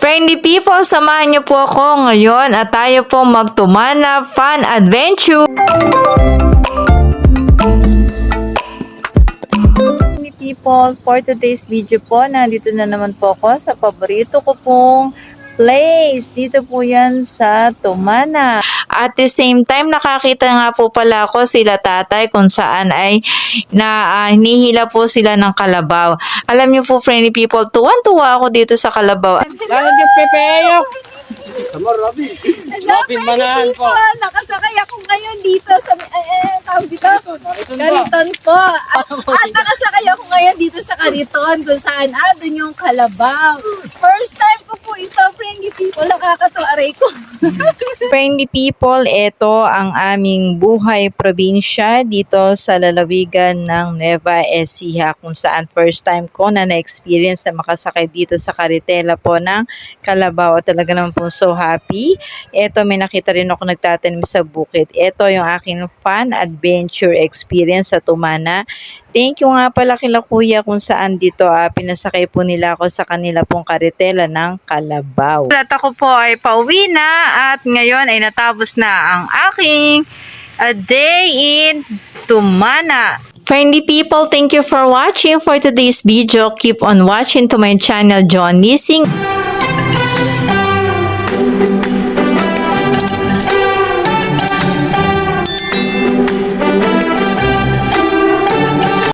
Friendly people, samahan niyo po ako ngayon at tayo po magtumana fun adventure. Friendly people, for today's video po, nandito na naman po ako sa paborito ko pong place. Dito po yan sa Tumana. At the same time, nakakita nga po pala ako sila tatay kung saan ay hinihila po sila ng kalabaw. Alam niyo po, friendly people, tuwan-tuwa ako dito sa kalabaw. Lahat yung pepeyo. Sama Robin. Robin manahan po. Nakasakay ako ngayon dito sa tawag dito? Kariton po. At nakasakay ako ngayon dito sa Kariton kung saan doon yung kalabaw. First time ko po ito, friendly people. Nakakatuwa aray ko. Friendly people, ito ang aming buhay probinsya dito sa lalawigan ng Nueva Ecija kung saan first time ko na na-experience na makasakay dito sa karitela po ng kalabaw at talaga naman po so happy. Ito may nakita rin ako nagtatanim sa bukid. Ito yung aking fun adventure experience sa Tumana. Thank you nga pala kila kuya kung saan dito pinasakay po nila ako sa kanila pong karitela ng kalabaw. At ako po ay pauwi na at ngayon ay natapos na ang aking a day in Tumana. Friendly people, thank you for watching for today's video. Keep on watching to my channel, John Nising.